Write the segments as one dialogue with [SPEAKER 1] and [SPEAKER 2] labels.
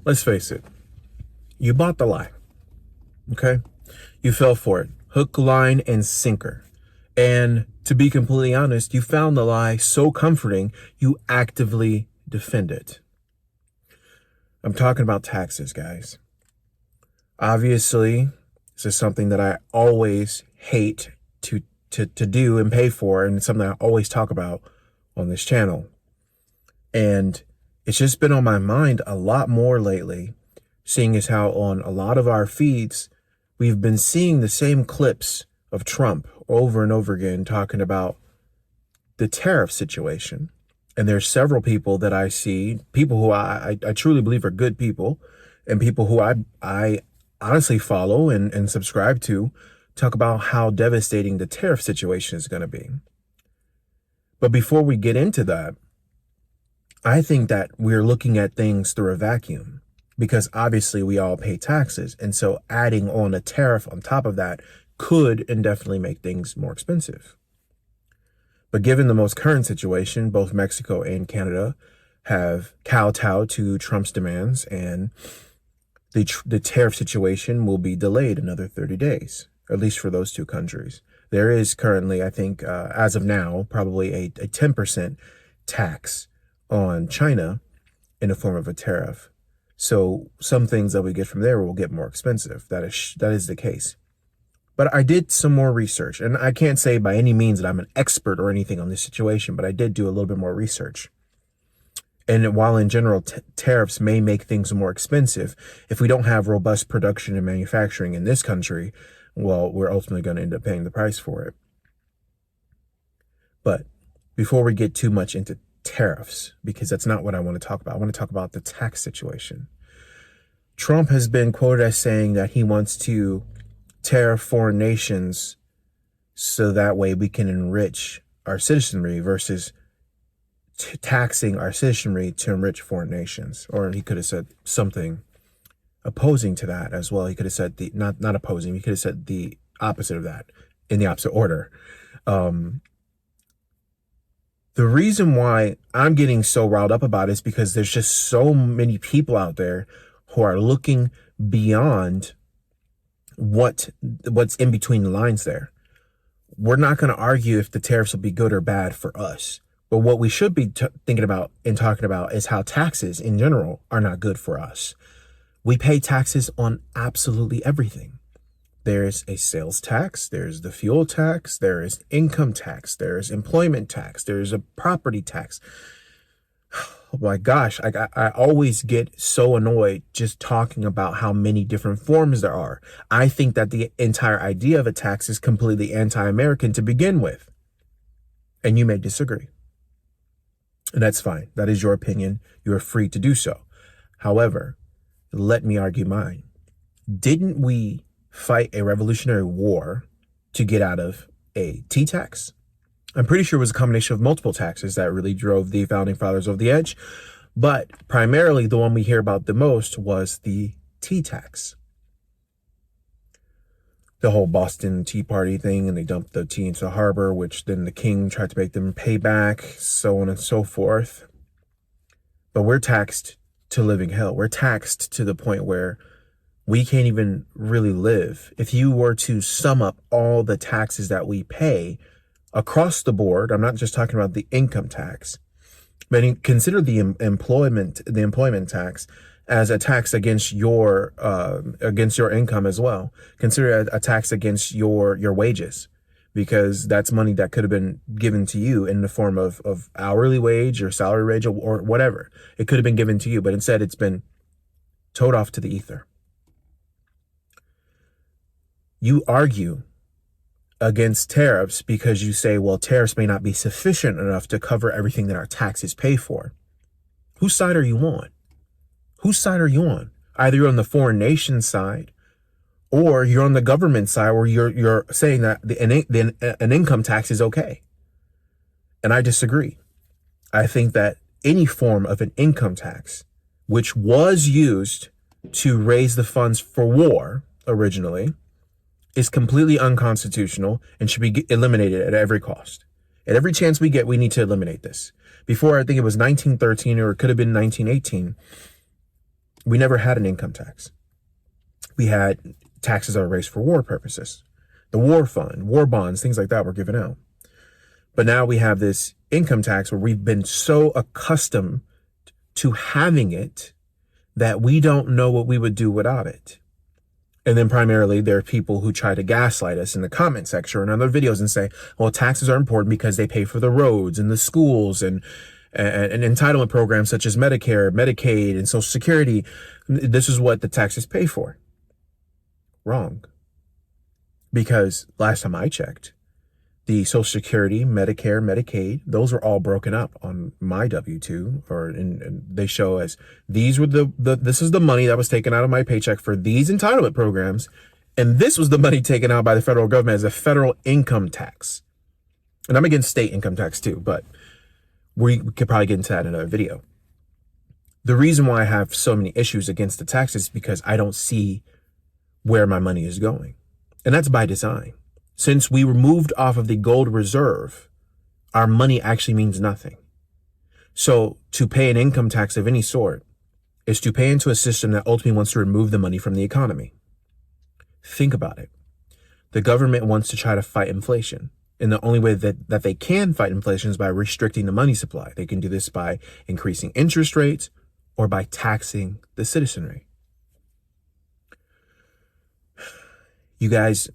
[SPEAKER 1] let's face it, you bought the lie, okay? You fell for it, hook, line, and sinker. And to be completely honest, you found the lie so comforting, you actively defend it. I'm talking about taxes, guys. Obviously, this is something that I always hate to do and pay for, and it's something I always talk about on this channel. And it's just been on my mind a lot more lately, seeing as how on a lot of our feeds, we've been seeing the same clips of Trump over and over again talking about the tariff situation. And there's several people that I see, people who I truly believe are good people, and people who I honestly follow and subscribe to, talk about how devastating the tariff situation is going to be. But before we get into that, I think that we're looking at things through a vacuum, because obviously we all pay taxes. And so adding on a tariff on top of that could indefinitely make things more expensive. But given the most current situation, both Mexico and Canada have kowtowed to Trump's demands, and the tariff situation will be delayed another 30 days, at least for those two countries. There is currently, I think, as of now, probably a 10% tax on China in the form of a tariff. So some things that we get from there will get more expensive. That is the case. But I did some more research, and I can't say by any means that I'm an expert or anything on this situation, but I did do a little bit more research. And while in general, tariffs may make things more expensive, if we don't have robust production and manufacturing in this country, well, we're ultimately going to end up paying the price for it. But before we get too much into tariffs, because that's not what I want to talk about, I want to talk about the tax situation. Trump has been quoted as saying that he wants to tariff foreign nations so that way we can enrich our citizenry versus taxing our citizenry to enrich foreign nations. Or he could have said something opposing to that as well. He could have said not opposing, he could have said the opposite of that in the opposite order. The reason why I'm getting so riled up about it is because there's just so many people out there who are looking beyond what's in between the lines there. We're not going to argue if the tariffs will be good or bad for us. But what we should be thinking about and talking about is how taxes in general are not good for us. We pay taxes on absolutely everything. There's a sales tax, there's the fuel tax, there is income tax, there's employment tax, there's a property tax. Oh my gosh, I always get so annoyed just talking about how many different forms there are. I think that the entire idea of a tax is completely anti-American to begin with. And you may disagree. And that's fine. That is your opinion. You're free to do so. However, let me argue mine. Didn't we fight a revolutionary war to get out of a tea tax? I'm pretty sure it was a combination of multiple taxes that really drove the founding fathers over the edge. But primarily the one we hear about the most was the tea tax. The whole Boston Tea Party thing, and they dumped the tea into the harbor, which then the king tried to make them pay back, so on and so forth. But we're taxed to living hell. We're taxed to the point where we can't even really live. If you were to sum up all the taxes that we pay across the board, I'm not just talking about the income tax, but consider the employment tax as a tax against your income as well. Consider a tax against your wages, because that's money that could have been given to you in the form of hourly wage or salary wage or whatever. It could have been given to you, but instead it's been towed off to the ether. You argue against tariffs because you say, well, tariffs may not be sufficient enough to cover everything that our taxes pay for. Whose side are you on? Whose side are you on? Either you're on the foreign nation side, or you're on the government side where you're saying that an income tax is okay. And I disagree. I think that any form of an income tax, which was used to raise the funds for war originally, is completely unconstitutional and should be eliminated at every cost. At every chance we get, we need to eliminate this. Before, I think it was 1913, or it could have been 1918, We never had an income tax. We had taxes that were raised for war purposes. The war fund, war bonds, things like that were given out. But now we have this income tax where we've been so accustomed to having it that we don't know what we would do without it. And then primarily there are people who try to gaslight us in the comment section and other videos and say, well, taxes are important because they pay for the roads and the schools and entitlement programs such as Medicare, Medicaid, and Social Security. This is what the taxes pay for. Wrong. Because last time I checked, the Social Security, Medicare, Medicaid, those are all broken up on my W-2, and they show as this is the money that was taken out of my paycheck for these entitlement programs, and this was the money taken out by the federal government as a federal income tax. And I'm against state income tax too, but we could probably get into that in another video. The reason why I have so many issues against the taxes is because I don't see where my money is going. And that's by design. Since we were moved off of the gold reserve, our money actually means nothing. So to pay an income tax of any sort is to pay into a system that ultimately wants to remove the money from the economy. Think about it. The government wants to try to fight inflation. And the only way that they can fight inflation is by restricting the money supply. They can do this by increasing interest rates or by taxing the citizenry. You guys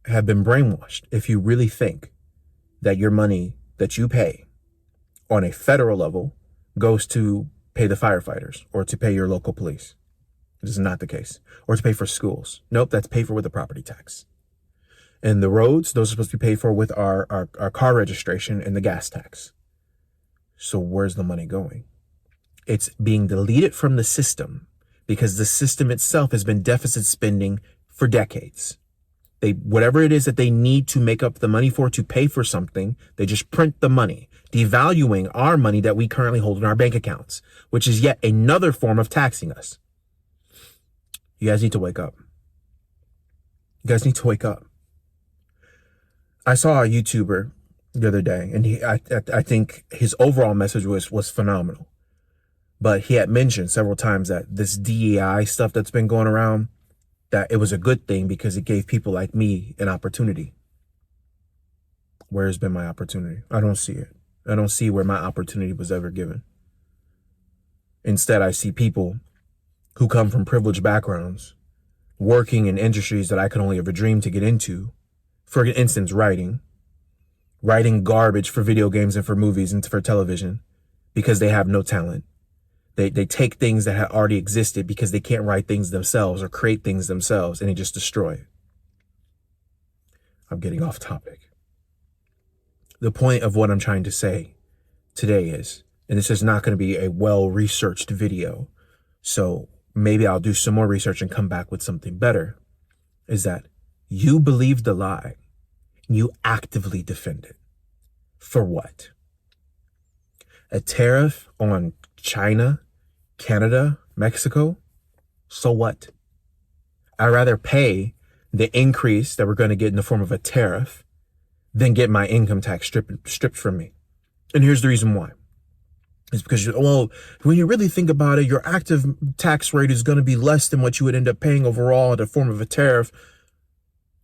[SPEAKER 1] have been brainwashed if you really think that your money that you pay on a federal level goes to pay the firefighters or to pay your local police. This is not the case. Or to pay for schools. Nope, that's paid for with a property tax. And the roads, those are supposed to be paid for with our car registration and the gas tax. So where's the money going? It's being deleted from the system because the system itself has been deficit spending for decades. Whatever it is that they need to make up the money for to pay for something, they just print the money, devaluing our money that we currently hold in our bank accounts, which is yet another form of taxing us. You guys need to wake up. You guys need to wake up. I saw a YouTuber the other day, and I think his overall message was phenomenal. But he had mentioned several times that this DEI stuff that's been going around, that it was a good thing because it gave people like me an opportunity. Where's been my opportunity? I don't see it. I don't see where my opportunity was ever given. Instead, I see people who come from privileged backgrounds, working in industries that I could only ever dream to get into. For instance, writing garbage for video games and for movies and for television because they have no talent. They take things that had already existed because they can't write things themselves or create things themselves, and they just destroy it. I'm getting off topic. The point of what I'm trying to say today is, and this is not going to be a well-researched video, so maybe I'll do some more research and come back with something better, is that you believe the lie and you actively defend it. For what? A tariff on China, Canada, Mexico? So what? I'd rather pay the increase that we're going to get in the form of a tariff than get my income tax stripped from me. And here's the reason why. It's because, well, when you really think about it, your active tax rate is going to be less than what you would end up paying overall in the form of a tariff.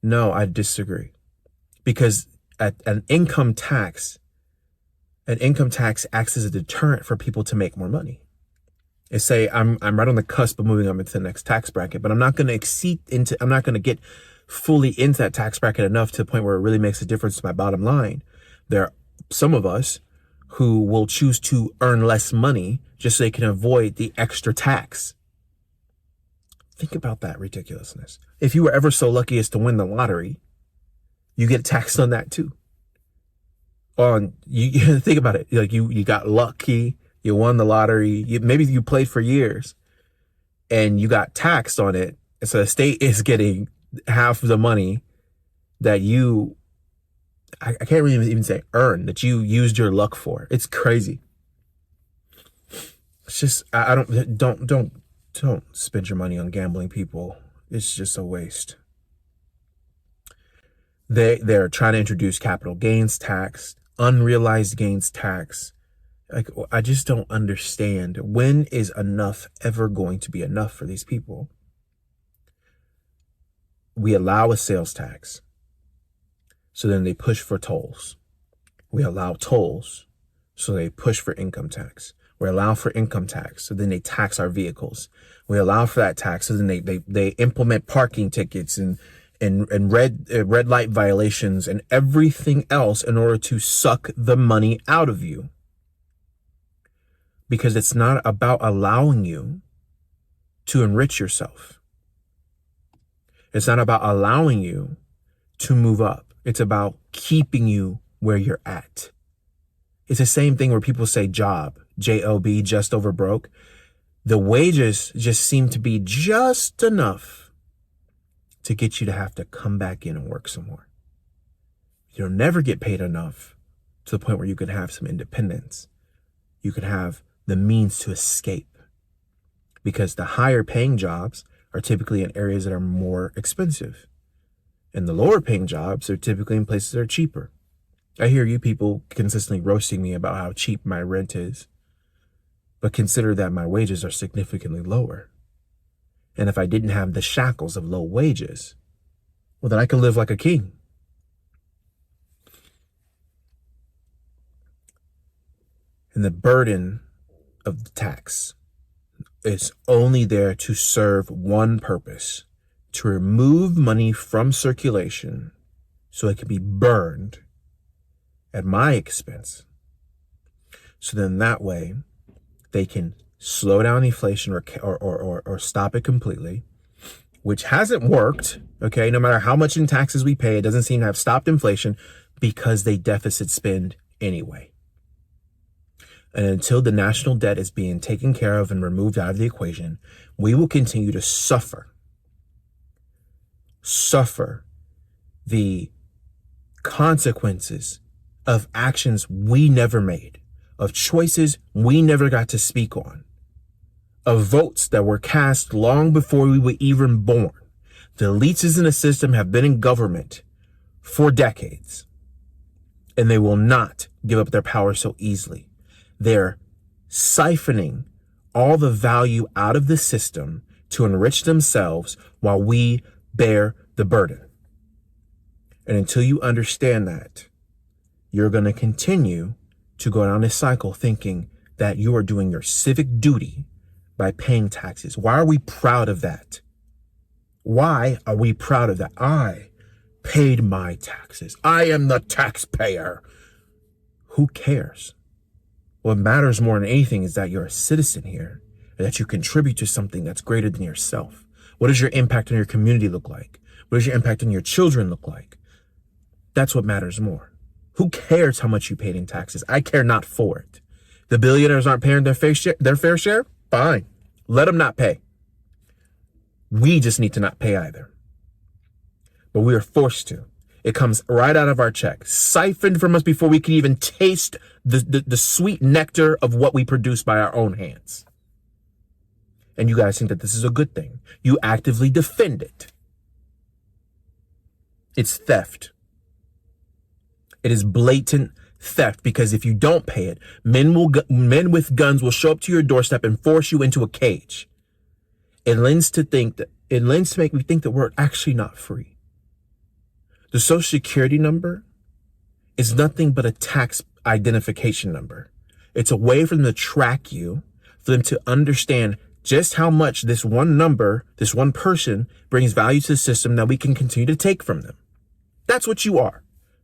[SPEAKER 1] No, I disagree. Because an income tax acts as a deterrent for people to make more money. It's say I'm right on the cusp of moving up into the next tax bracket, but I'm not going to get fully into that tax bracket enough to the point where it really makes a difference to my bottom line. There are some of us who will choose to earn less money just so they can avoid the extra tax. Think about that ridiculousness. If you were ever so lucky as to win the lottery, you get taxed on that too. You think about it. Like you got lucky, you won the lottery, maybe you played for years and you got taxed on it. And so the state is getting half of the money that I can't really even say earn, that you used your luck for. It's crazy. It's just, don't spend your money on gambling, people. It's just a waste. They're trying to introduce capital gains tax, unrealized gains tax, Like, I just don't understand. When is enough ever going to be enough for these people? We allow a sales tax, so then they push for tolls. We allow tolls, so they push for income tax. We allow for income tax, so then they tax our vehicles. We allow for that tax, so then they implement parking tickets and red light violations and everything else in order to suck the money out of you. Because it's not about allowing you to enrich yourself. It's not about allowing you to move up. It's about keeping you where you're at. It's the same thing where people say job, J-O-B, just over broke. The wages just seem to be just enough to get you to have to come back in and work some more. You'll never get paid enough to the point where you can have some independence. You can have the means to escape, because the higher paying jobs are typically in areas that are more expensive, and the lower paying jobs are typically in places that are cheaper. I hear you people consistently roasting me about how cheap my rent is, but consider that my wages are significantly lower. And if I didn't have the shackles of low wages, well, then I could live like a king. And the burden of the tax is only there to serve one purpose: to remove money from circulation so it can be burned at my expense. So then that way they can slow down inflation or stop it completely, which hasn't worked. Okay, no matter how much in taxes we pay, it doesn't seem to have stopped inflation because they deficit spend anyway. And until the national debt is being taken care of and removed out of the equation, we will continue to suffer the consequences of actions we never made, of choices we never got to speak on, of votes that were cast long before we were even born. The elites in the system have been in government for decades, and they will not give up their power so easily. They're siphoning all the value out of the system to enrich themselves while we bear the burden. And until you understand that, you're going to continue to go down this cycle thinking that you are doing your civic duty by paying taxes. Why are we proud of that? Why are we proud of that? I paid my taxes. I am the taxpayer. Who cares? What matters more than anything is that you're a citizen here, and that you contribute to something that's greater than yourself. What does your impact on your community look like? What does your impact on your children look like? That's what matters more. Who cares how much you paid in taxes? I care not for it. The billionaires aren't paying their fair share? Fine. Let them not pay. We just need to not pay either. But we are forced to. It comes right out of our check, siphoned from us before we can even taste the sweet nectar of what we produce by our own hands. And you guys think that this is a good thing. You actively defend it. It's theft. It is blatant theft, because if you don't pay it, men with guns will show up to your doorstep and force you into a cage. It lends to make me think that we're actually not free. The Social Security number is nothing but a tax identification number. It's a way for them to track you, for them to understand just how much this one number, this one person brings value to the system that we can continue to take from them. That's what you are.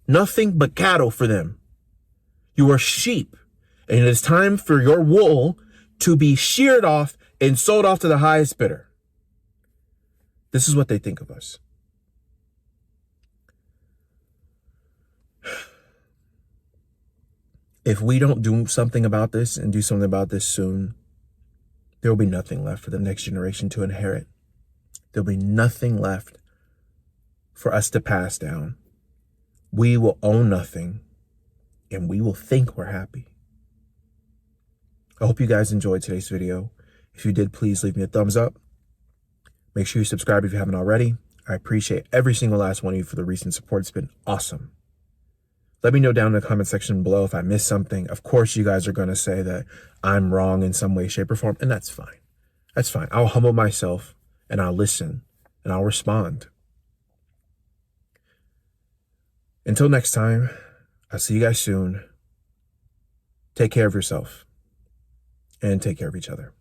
[SPEAKER 1] Nothing but cattle for them. You are sheep, and it is time for your wool to be sheared off and sold off to the highest bidder. This is what they think of us. If we don't do something about this and do something about this soon, there will be nothing left for the next generation to inherit. There'll be nothing left for us to pass down. We will own nothing, and we will think we're happy. I hope you guys enjoyed today's video. If you did, please leave me a thumbs up. Make sure you subscribe if you haven't already. I appreciate every single last one of you for the recent support. It's been awesome. Let me know down in the comment section below if I missed something. Of course, you guys are going to say that I'm wrong in some way, shape, or form, and that's fine. That's fine. I'll humble myself, and I'll listen, and I'll respond. Until next time, I'll see you guys soon. Take care of yourself, and take care of each other.